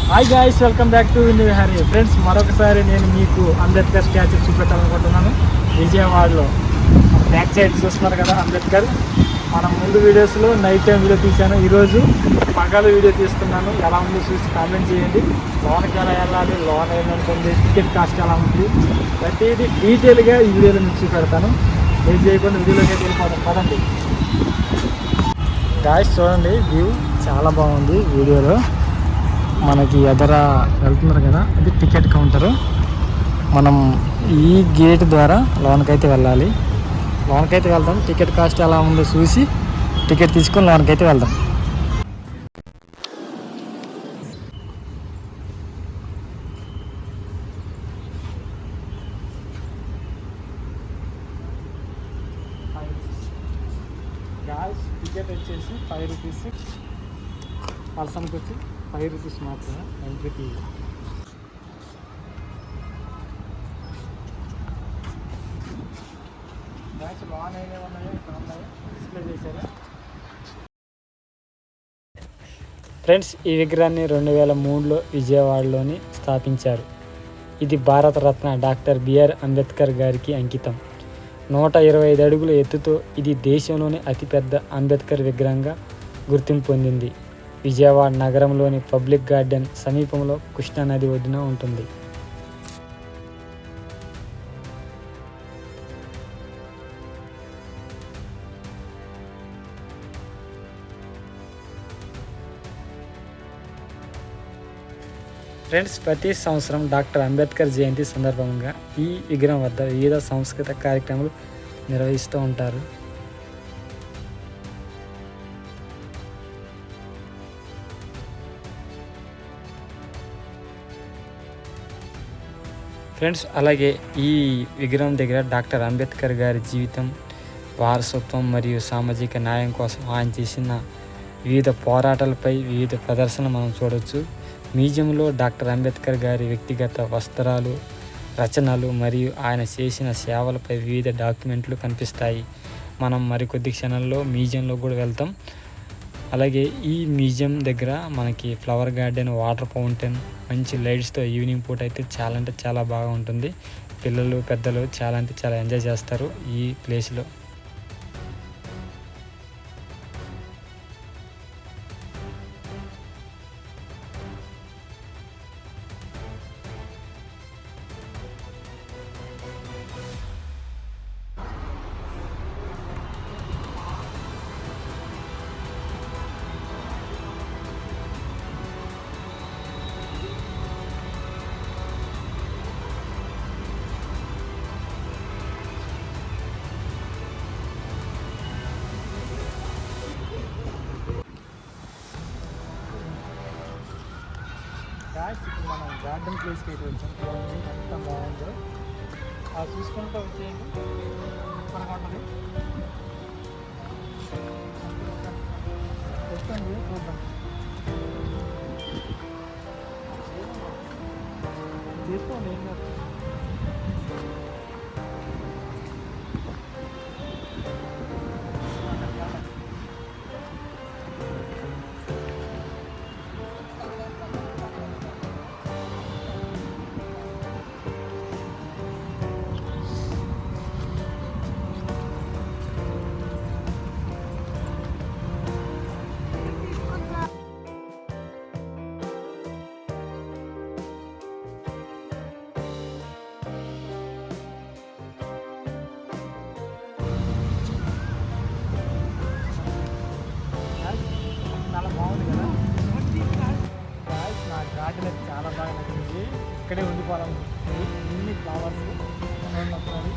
Hi guys, welcome back to విందు Vihari. Friends, మరొకసారి నేను మీకు అంబేద్కర్ స్టాచ్యూ చూపెట్టాలనుకుంటున్నాను. విజయవాడలో బ్యాక్ సైడ్ చూస్తున్నారు కదా అంబేద్కర్. మనం ముందు వీడియోస్లో నైట్ టైం వీడియో తీశాను, ఈరోజు పగలు వీడియో తీస్తున్నాను. ఎలా ఉందో చూసి కామెంట్ చేయండి. లోన్కి ఎలా వెళ్ళాలి, లోన్ ఏమంటుంది, టికెట్ కాస్ట్ ఎలా ఉంది, ప్రతిదీ డీటెయిల్గా ఈ వీడియోలో మీకు చూపెడతాను. ఏం చేయకుండా వీడియోలోకి వెళ్ళిపోతాం పదండి. గాయ్స్ చూడండి, వ్యూ చాలా బాగుంది. వీడియోలో మనకి ఎదర వెళ్తున్నారు కదా, అది టికెట్ కౌంటరు. మనం ఈ గేట్ ద్వారా లోన్కైతే వెళ్ళాలి. లోన్కైతే వెళ్దాం. టికెట్ కాస్ట్ ఎలా ఉందో చూసి టికెట్ తీసుకొని లోన్కైతే వెళ్దాం. గాయ్స్, టికెట్ వచ్చేసి 5 రూపీస్, పర్సన్కి వచ్చి 5 రూపీస్ మాత్రమే ఎంట్రీ ఫీ. లోన్ ఏమేమి ఉన్నాయో ఇక్కడ ఉన్నాయో డిస్ప్లే చేశారు. ఫ్రెండ్స్, ఈ విగ్రహాన్ని 2003లో విజయవాడలోని స్థాపించారు. ఇది భారతరత్న డాక్టర్ బిఆర్ అంబేద్కర్ గారికి అంకితం. 125 అడుగుల ఎత్తుతో ఇది దేశంలోని అతిపెద్ద అంబేద్కర్ విగ్రహంగా గుర్తింపు పొందింది. విజయవాడ నగరంలోని పబ్లిక్ గార్డెన్ సమీపంలో కృష్ణానది ఒడ్డున ఉంటుంది. ఫ్రెండ్స్, ప్రతి సంవత్సరం డాక్టర్ అంబేద్కర్ జయంతి సందర్భంగా ఈ విగ్రహం వద్ద వివిధ సాంస్కృతిక కార్యక్రమాలు నిర్వహిస్తూ ఉంటారు. ఫ్రెండ్స్, అలాగే ఈ విగ్రహం దగ్గర డాక్టర్ అంబేద్కర్ గారి జీవితం, వారసత్వం మరియు సామాజిక న్యాయం కోసం ఆయన చేసిన వివిధ పోరాటాలపై వివిధ ప్రదర్శనలు మనం చూడవచ్చు. మ్యూజియంలో డాక్టర్ అంబేద్కర్ గారి వ్యక్తిగత వస్త్రాలు, రచనలు మరియు ఆయన చేసిన సేవలపై వివిధ డాక్యుమెంట్లు కనిపిస్తాయి. మనం మరికొద్ది క్షణాల్లో మ్యూజియంలో కూడా వెళ్తాం. అలాగే ఈ మ్యూజియం దగ్గర మనకి ఫ్లవర్ గార్డెన్, వాటర్ ఫౌంటైన్, మంచి లైట్స్తో ఈవినింగ్ పూట అయితే చాలా అంటే చాలా బాగా ఉంటుంది. పిల్లలు, పెద్దలు చాలా అంటే చాలా ఎంజాయ్ చేస్తారు ఈ ప్లేస్లో. ఇప్పుడు మనం గార్డెన్ ప్లేస్కి అయితే వచ్చాం. ఎంత బాగుందో అది చూసుకుంటూ వచ్చేయండి. సూపర్గా ఉంటుంది. వస్తుంది, చూద్దాం. చేస్తాం ఏం కాదు. చాలా బాగుంది కదా. నా గార్డెన్ అయితే చాలా బాగా నచ్చింది. ఇక్కడే ఉండిపోవాలనుకుంటుంది. ఇన్ని ఫ్లవర్స్ ఒకసారి.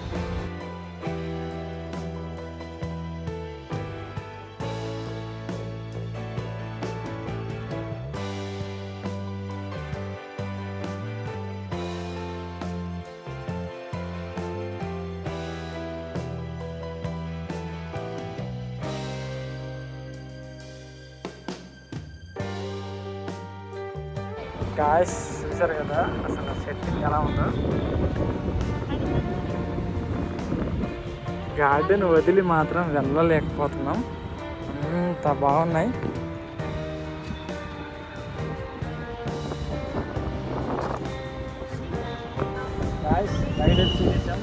గాయ్స్, చూసారు కదా అసలు సెట్టింగ్ ఎలా ఉందో. గార్డెన్ వదిలి మాత్రం వెళ్ళలేకపోతున్నాం, అంత బాగున్నాయి. బయట చూపించాం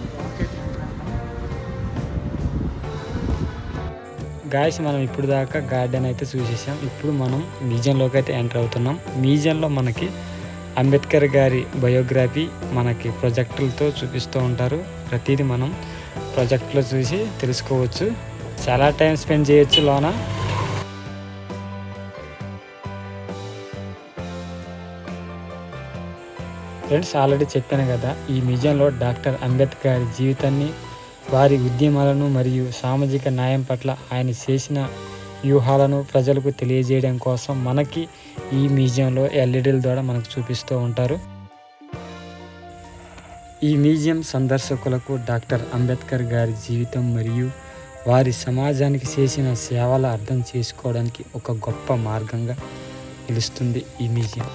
గాయస్. మనం ఇప్పుడు దాకా గార్డెన్ అయితే చూసేసాం. ఇప్పుడు మనం మ్యూజియంలోకి అయితే ఎంటర్ అవుతున్నాం. మ్యూజియంలో మనకి అంబేద్కర్ గారి బయోగ్రఫీ మనకి ప్రొజెక్టులతో చూపిస్తూ ఉంటారు. ప్రతిదీ మనం ప్రొజెక్ట్లో చూసి తెలుసుకోవచ్చు. చాలా టైం స్పెండ్ చేయొచ్చు లోన. ఫ్రెండ్స్, ఆల్రెడీ చెప్పాను కదా, ఈ మ్యూజియంలో డాక్టర్ అంబేద్కర్ గారి జీవితాన్ని, వారి ఉద్యమాలను మరియు సామాజిక న్యాయం పట్ల ఆయన చేసిన వ్యూహాలను ప్రజలకు తెలియజేయడం కోసం మనకి ఈ మ్యూజియంలో ఎల్ఈడీల ద్వారా మనకు చూపిస్తూ ఉంటారు. ఈ మ్యూజియం సందర్శకులకు డాక్టర్ అంబేద్కర్ గారి జీవితం మరియు వారి సమాజానికి చేసిన సేవల అర్థం చేసుకోవడానికి ఒక గొప్ప మార్గంగా నిలుస్తుంది ఈ మ్యూజియం.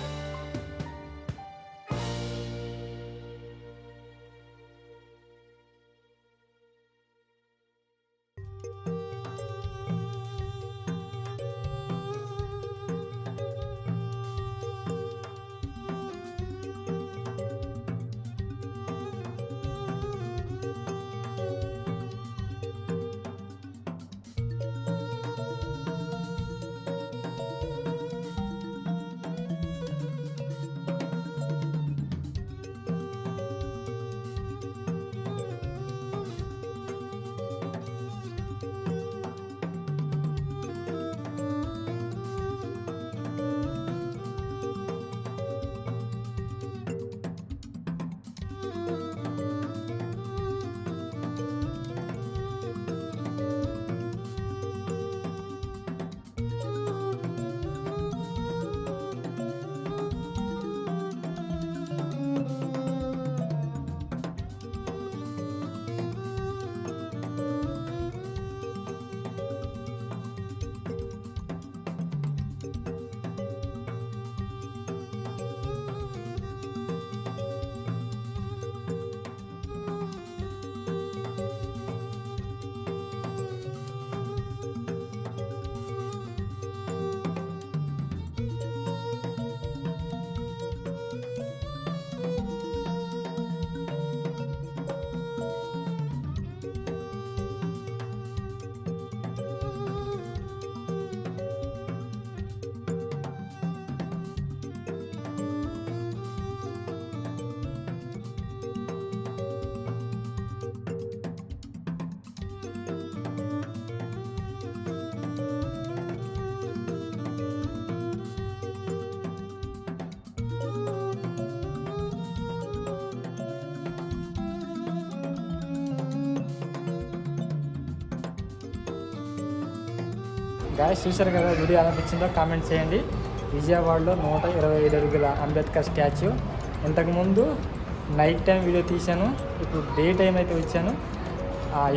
గాయస్, చూశారు కదా, వీడియో అనిపించిందో కామెంట్ చేయండి. విజయవాడలో 125 అడుగుల అంబేద్కర్ స్టాచ్యూ. ఇంతకుముందు నైట్ టైం వీడియో తీశాను, ఇప్పుడు డే టైం అయితే వచ్చాను.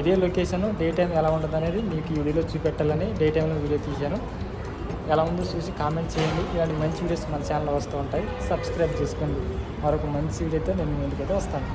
ఇదే లొకేషన్ డే టైం ఎలా ఉంటుంది అనేది మీకు ఈ వీడియోలో చూపెట్టాలని డే టైంలో వీడియో తీశాను. ఎలా ఉందో చూసి కామెంట్ చేయండి. ఇలాంటి మంచి వీడియోస్ మన ఛానల్లో వస్తూ ఉంటాయి. సబ్స్క్రైబ్ చేసుకోండి. మరొక మంచి వీడియోతో నేను ముందుకైతే వస్తాను.